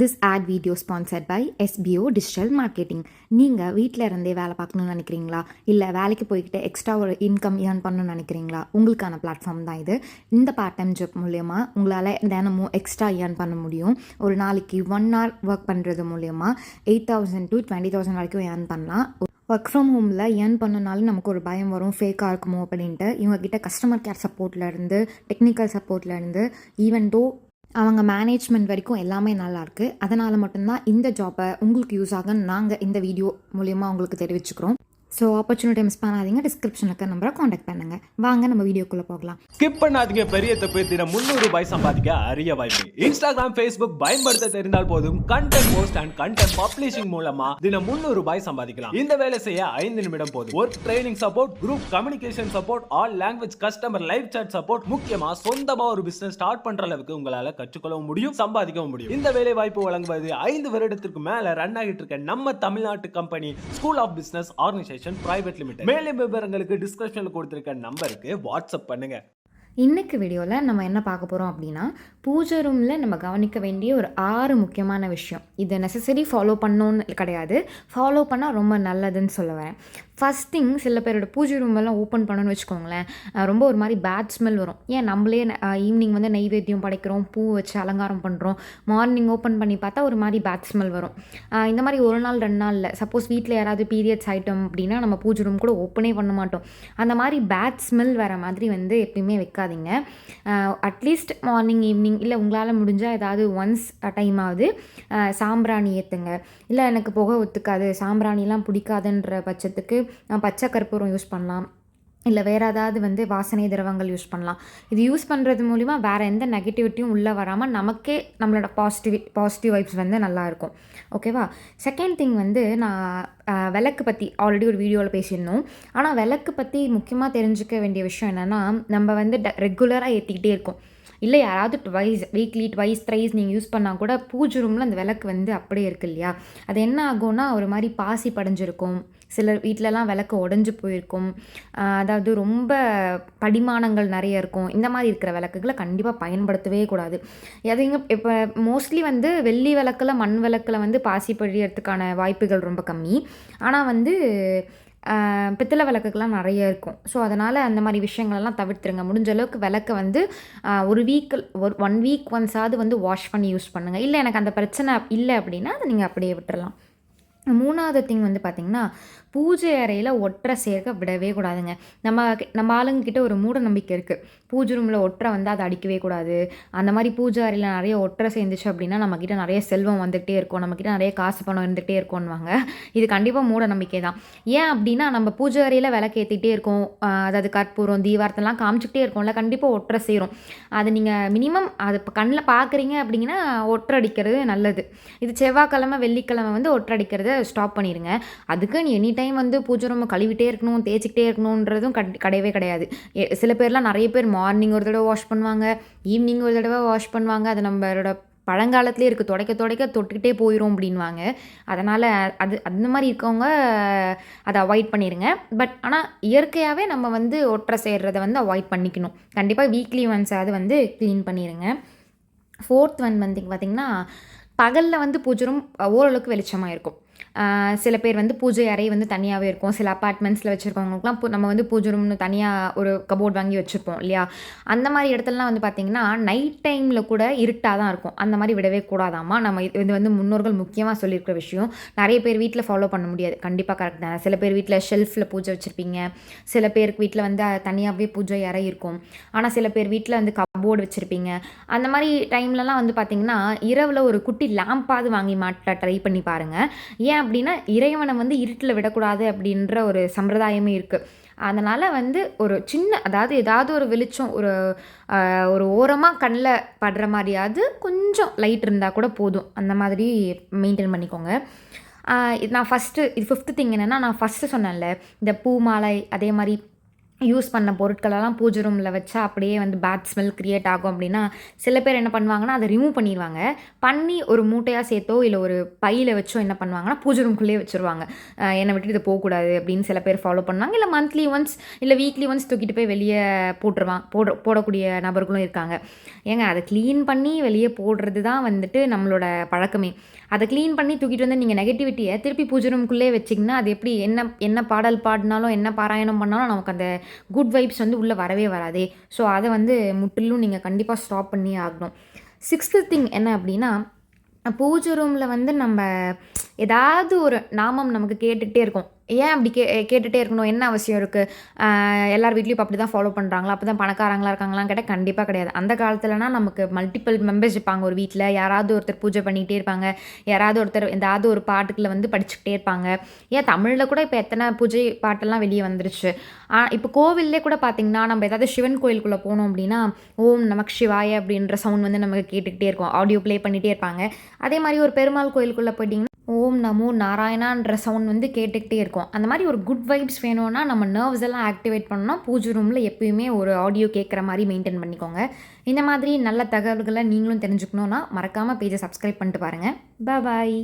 This ad video sponsored by SBO Digital Marketing. நீங்கள் வீட்டில் இருந்தே வேலை பார்க்கணும்னு நினைக்கிறீங்களா, இல்லை வேலைக்கு போய்கிட்டு எக்ஸ்ட்ரா ஒரு இன்கம் ஏர்ன் பண்ணணும்னு நினைக்கிறீங்களா, உங்களுக்கான பிளாட்ஃபார்ம் தான் இது. இந்த பார்ட் டைம் ஜாப் மூலயமா உங்களால் தினமும் எக்ஸ்ட்ரா ஏர்ன் பண்ண முடியும். ஒரு நாளைக்கு 1 hour ஒர்க் பண்ணுறது மூலயமா 8,000 to 20,000 வரைக்கும் ஏர்ன் பண்ணலாம். ஒர்க் ஃப்ரம் ஹோமில் ஏர்ன் பண்ணனாலும் நமக்கு ஒரு பயம் வரும், ஃபேக்காக இருக்குமோ அப்படின்ட்டு. இவங்ககிட்ட கஸ்டமர் கேர் சப்போர்ட்லேருந்து, டெக்னிக்கல் சப்போர்ட்லேருந்து, ஈவன் தோ அவங்க மேனேஜ்மெண்ட் வரைக்கும் எல்லாமே நல்லாயிருக்கு. அதனால் மட்டும்தான் இந்த ஜாப்பை உங்களுக்கு யூஸ் ஆகுன்னு நாங்கள் இந்த வீடியோ மூலயமா உங்களுக்கு தெரிவிச்சுக்கிறோம். ஸோ ஆப்பர்ச்சுனிட்டி மிஸ் பண்ணாதீங்க. டிஸ்கிரிப்ஷனில் இருக்க நம்பரை காண்டாக்ட் பண்ணுங்கள். வாங்க நம்ம வீடியோக்குள்ளே போகலாம். ஸ்கிப் பண்ணாதீங்க. பெரிய தப்பு. தினம் 300 ரூபாய் சம்பாதிக்க அரிய வாய்ப்பு. இன்ஸ்டாகிராம், ஃபேஸ்புக் பயன்படுத்த தெரிந்தால் போதும் content post and content publishing மூலமா தினம் 300 ரூபாய் சம்பாதிக்கலாம். இந்த வேலை செய்ய 5 நிமிடம் போதும். Work training support, group communication support, all language customer live chat support, முக்கியமா சொந்தமா ஒரு பிசினஸ் ஸ்டார்ட் பண்ற அளவுக்கு உங்களால கற்றுக்கொள்ளவும் முடியும், சம்பாதிக்கவும் முடியும். இந்த வேலை வாய்ப்பு வழங்குவது 5 வருடத்திற்கு மேல ரன் ஆகிட்டு இருக்க நம்ம தமிழ்நாட்டு company school of business organisation private limited. மேலும் விவரங்களுக்கு டிஸ்கிரிப்ஷன்ல கொடுத்திருக்க நம்பருக்கு வாட்ஸ்அப் பண்ணுங்க. இன்றைக்கு வீடியோவில் நம்ம என்ன பார்க்க போகிறோம் அப்படின்னா, பூஜை ரூமில் நம்ம கவனிக்க வேண்டிய ஒரு 6 முக்கியமான விஷயம். இதை நெசசரி ஃபாலோ பண்ணணுன்னு கிடையாது, ஃபாலோ பண்ணால் ரொம்ப நல்லதுன்னு சொல்ல வரேன். ஃபஸ்ட் திங், சில பேரோட பூஜை ரூமெல்லாம் ஓப்பன் பண்ணணும்னு வச்சுக்கோங்களேன், ரொம்ப ஒரு மாதிரி பேட் ஸ்மெல் வரும். ஏன் நம்மளே ஈவினிங் வந்து நெய்வேத்தியம் படைக்கிறோம், பூ வச்சு அலங்காரம் பண்ணுறோம், மார்னிங் ஓப்பன் பண்ணி பார்த்தா ஒரு மாதிரி பேட் ஸ்மெல் வரும். இந்த மாதிரி ஒரு நாள் 2 நாளில் சப்போஸ் வீட்டில் யாராவது பீரியட்ஸ் ஐட்டம் அப்படின்னா நம்ம பூஜை ரூம் கூட ஓப்பனே பண்ண மாட்டோம். அந்த மாதிரி பேட் ஸ்மெல் வர மாதிரி வந்து எப்பயுமே வைக்காதீங்க. அட்லீஸ்ட் மார்னிங் ஈவினிங் இல்லை உங்களால் முடிஞ்சால் ஏதாவது ஒன்ஸ் டைம் ஆகுது சாம்பிராணி ஏற்றுங்க. இல்லை எனக்கு புகை ஒத்துக்காது, சாம்பிராணிலாம் பிடிக்காதுன்ற பட்சத்துக்கு பச்சை கற்பூரம் யூஸ் பண்ணலாம், இல்லை வேறு ஏதாவது வந்து வாசனை திரவங்கள் யூஸ் பண்ணலாம். இது யூஸ் பண்ணுறது மூலிமா வேறு எந்த நெகட்டிவிட்டியும் உள்ளே வராமல் நமக்கே நம்மளோட பாசிட்டிவ் வைப்ஸ் வந்து நல்லாயிருக்கும். ஓகேவா? செகண்ட் திங் வந்து, நான் விளக்கு பற்றி ஆல்ரெடி ஒரு வீடியோவில் பேசியிருந்தோம். ஆனால் விளக்கு பற்றி முக்கியமாக தெரிஞ்சுக்க வேண்டிய விஷயம் என்னென்னா, நம்ம வந்து ரெகுலராக ஏற்றிக்கிட்டே இருக்கோம். இல்லை யாராவது வீக்லி ட்வைஸ் த்ரைஸ் நீங்கள் யூஸ் பண்ணால் கூட பூஜை ரூமில் அந்த விளக்கு வந்து அப்படியே இருக்குது இல்லையா, அது என்ன ஆகும்னா ஒரு மாதிரி பாசி படிஞ்சிருக்கும். சிலர் வீட்டிலலாம் விளக்கு உடஞ்சி போயிருக்கும், அதாவது ரொம்ப படிமானங்கள் நிறைய இருக்கும். இந்த மாதிரி இருக்கிற விளக்குகளை கண்டிப்பாக பயன்படுத்தவே கூடாது. எதைங்க இப்போ மோஸ்ட்லி வந்து வெள்ளி விளக்கில், மண் விளக்கில் வந்து பாசி படிகிறதுக்கான வாய்ப்புகள் ரொம்ப கம்மி. ஆனால் வந்து பித்தளை விளக்குக்கெலாம் நிறைய இருக்கும். ஸோ அதனால் அந்த மாதிரி விஷயங்களெல்லாம் தவிர்த்துருங்க. முடிஞ்ச அளவுக்கு விளக்கை வந்து ஒரு 1 வீக் ஒன்ஸாவது வந்து வாஷ் பண்ணி யூஸ் பண்ணுங்கள். இல்லை எனக்கு அந்த பிரச்சனை இல்லை அப்படின்னா அதை நீங்கள் அப்படியே விட்டுறலாம். 3வது திங் வந்து பார்த்திங்கன்னா, பூஜை அறையில் ஒற்றை சேர்க்க விடவே கூடாதுங்க. நம்ம ஆளுங்கக்கிட்ட ஒரு மூட நம்பிக்கை இருக்குது, பூஜை ரூமில் ஒற்றை வந்து அதை அடிக்கவே கூடாது. அந்த மாதிரி பூஜை அறையில் நிறைய ஒற்றை சேர்ந்துச்சு அப்படின்னா நம்மக்கிட்ட நிறைய செல்வம் வந்துகிட்டே இருக்கும், நம்மக்கிட்ட நிறைய காசு பணம் இருந்துகிட்டே இருக்கும்னுவாங்க. இது கண்டிப்பாக மூட நம்பிக்கை தான். ஏன் அப்படின்னா, நம்ம பூஜை அறையில் விளக்கு ஏற்றிக்கிட்டே இருக்கோம், அதாவது கற்பூரம் தீவார்த்தெல்லாம் காமிச்சிக்கிட்டே இருக்கோம்ல, கண்டிப்பாக ஒற்றை சேரும். அது நீங்கள் மினிமம் அது இப்போ கண்ணில் பார்க்குறீங்க அப்படிங்கன்னா ஒற்றை அடிக்கிறது நல்லது. இது செவ்வாய்க்கிழமை வெள்ளிக்கிழமை வந்து ஒற்றை அடிக்கிறத ஸ்டாப் பண்ணிடுங்க. அதுக்கு நீ எனி டைம் வந்து பூஜை ரூமை கழுவிட்டே இருக்கணும், தேய்ச்சிக்கிட்டே இருக்கணுன்றதும் கிடையவே கிடையாது. சில பேர்லாம் நிறைய பேர் மார்னிங் ஒரு தடவை வாஷ் பண்ணுவாங்க, ஈவினிங் ஒரு தடவை வாஷ் பண்ணுவாங்க. அது நம்மளோட பழங்காலத்துலேயே இருக்குது, துடைக்க தொட்டுக்கிட்டே போயிடும் அப்படின்வாங்க. அதனால் அந்த மாதிரி இருக்கவங்க அதை அவாய்ட் பண்ணிடுங்க. பட் ஆனால் இயற்கையாகவே நம்ம வந்து ஒற்றை சேர்றதை வந்து அவாய்ட் பண்ணிக்கணும். கண்டிப்பாக வீக்லி ஒன்ஸ் அது வந்து க்ளீன் பண்ணிடுங்க. 4th வந்து பார்த்திங்கன்னா, பகலில் வந்து பூஜை ரூம் ஓரளவுக்கு வெளிச்சமாக இருக்கும். சில பேர் வந்து பூஜை அறை வந்து தனியாகவே இருக்கும். சில அப்பார்ட்மெண்ட்ஸில் வச்சுருக்கவங்களுக்குலாம் நம்ம வந்து பூஜை ரூம்னு தனியாக ஒரு கபோர்ட் வாங்கி வச்சுருப்போம் இல்லையா. அந்த மாதிரி இடத்துலலாம் வந்து பார்த்திங்கன்னா நைட் டைமில் கூட இருட்டாக தான் இருக்கும். அந்த மாதிரி விடவே கூடாதாமா. நம்ம இது வந்து முன்னோர்கள் முக்கியமாக சொல்லியிருக்கிற விஷயம். நிறைய பேர் வீட்டில் ஃபாலோ பண்ண முடியாது, கண்டிப்பாக கரெக்ட் தான். சில பேர் வீட்டில் ஷெல்ஃபில் பூஜை வச்சுருப்பீங்க, சில பேருக்கு வீட்டில் வந்து தனியாகவே பூஜை அறை இருக்கும். ஆனால் சில பேர் வீட்டில் வந்து கபோர்டு வச்சுருப்பீங்க. அந்த மாதிரி டைம்லலாம் வந்து பார்த்திங்கன்னா இரவில் ஒரு குட்டி லேம்பாவது வாங்கி மாட்ட ட்ரை பண்ணி பாருங்கள். ஏன் அப்படின்னா, இறைவனை வந்து இருட்டில் விடக்கூடாது அப்படின்ற ஒரு சம்பிரதாயமே இருக்குது. அதனால் வந்து ஒரு சின்ன, அதாவது ஏதாவது ஒரு வெளிச்சம் ஒரு ஓரமாக கண்ணில் படுற மாதிரியாவது கொஞ்சம் லைட் இருந்தால் கூட போதும். அந்த மாதிரி மெயின்டைன் பண்ணிக்கோங்க. நான் ஃபஸ்ட்டு இது 5th திங் என்னென்னா, நான் ஃபஸ்ட்டு சொன்னேன்ல, இந்த பூ மாலை அதே மாதிரி யூஸ் பண்ண பொருட்களெல்லாம் பூஜை ரூமில் வச்சா அப்படியே வந்து பேட் ஸ்மெல் க்ரியேட் ஆகும் அப்படின்னா, சில பேர் என்ன பண்ணுவாங்கன்னா, அத ரிமூவ் பண்ணிருவாங்க. பண்ணி ஒரு மூட்டையா சேர்த்தோ, இல்ல ஒரு பையில வச்சோ என்ன பண்ணுவாங்கன்னா, பூஜை ரூம்குள்ளேயே வச்சுருவாங்க. என்னை விட்டுட்டு இது போக்கூடாது அப்படின்னு சில பேர் ஃபாலோ பண்ணுவாங்க. இல்ல மந்த்லி ஒன்ஸ், இல்ல வீக்லி ஒன்ஸ் தூக்கிட்டு போய் வெளிய போடக்கூடிய நபர்களும் இருக்காங்க. ஏங்க அத க்ளீன் பண்ணி வெளிய போடுறது தான் வந்துட்டு நம்மளோட பழக்கமே. அத க்ளீன் பண்ணி தூக்கிட்டு வந்து நீங்க நெகட்டிவிட்டிய திருப்பி பூஜை ரூம்குள்ளேயே வச்சீங்கன்னா, அது எப்படி என்ன என்ன பாடல் பாடுனாலும், என்ன பாராயணம் பண்ணாலும் நமக்கு அந்த குட் வைப்ஸ் வந்து உள்ள வரவே வராதே. ஸோ அத வந்து முற்றிலும் நீங்க கண்டிப்பா ஸ்டாப் பண்ணியே ஆகணும். 6த் திங் என்ன அப்டின்னா, பூஜை ரூம்ல வந்து நம்ப ஏதாவது ஒரு நாமம் நமக்கு கேட்டுக்கிட்டே இருக்கும். ஏன் அப்படி கேட்டுட்டே இருக்கணும்? என்ன அவசியம் இருக்கு? எல்லார் வீட்லயும் இப்ப அப்படிதான் ஃபாலோ பண்றாங்களா? அப்பதான் பணக்காரங்களா இருக்காங்களான்னு கேட்டா கண்டிப்பா கிடையாது. அந்த காலத்துலனா நமக்கு மல்டிபிள் மெம்பர்ஸ் இருப்பாங்க ஒரு வீட்ல. யாராவது ஒருத்தர் பூஜை பண்ணிக்கிட்டே இருப்பாங்க. யாராவது ஒருத்தர் ஏதாவது ஒரு பாட்டுக்குள்ள வந்து படிச்சுக்கிட்டே இருப்பாங்க. ஏன் தமிழ்ல கூட இப்ப எத்தன பூஜை பாட்டெல்லாம் வெளிய வந்துருச்சு. இப்ப கோவில்லே கூட பார்த்தீங்கன்னா, நம்ம ஏதாவது சிவன் கோயிலுக்குள்ள போனோம் அப்படின்னா, ஓம் நமக் சிவாய அப்படின்ற சவுண்ட் வந்து நமக்கு கேட்டுக்கிட்டே இருக்கும். ஆடியோ ப்ளே பண்ணிட்டே இருப்பாங்க. அதே மாரி ஒரு பெருமாள் கோயிலுக்குள்ள போயிட்டீங்கன்னா, ஓம் நமோ நாராயணான்ற சவுண்ட் வந்து கேட்டுக்கிட்டே இருக்கும். அந்த மாரி ஒரு குட் வைப்ஸ் வேணும்னா, நம்ம நர்வ்ஸ் எல்லாம் ஆக்டிவேட் பண்ணணும்னா, பூஜை ரூம்ல எப்பயுமே ஒரு ஆடியோ கேட்குற மாரி மெயின்டெயின் பண்ணிக்கோங்க. இந்த மாதிரி நல்ல தகவல்கள நீங்களும் தெரிஞ்சுக்கணும்னா, மறக்காம பேஜ சப்ஸ்கிரைப் பண்ணிட்டு பாருங்க. பாய்.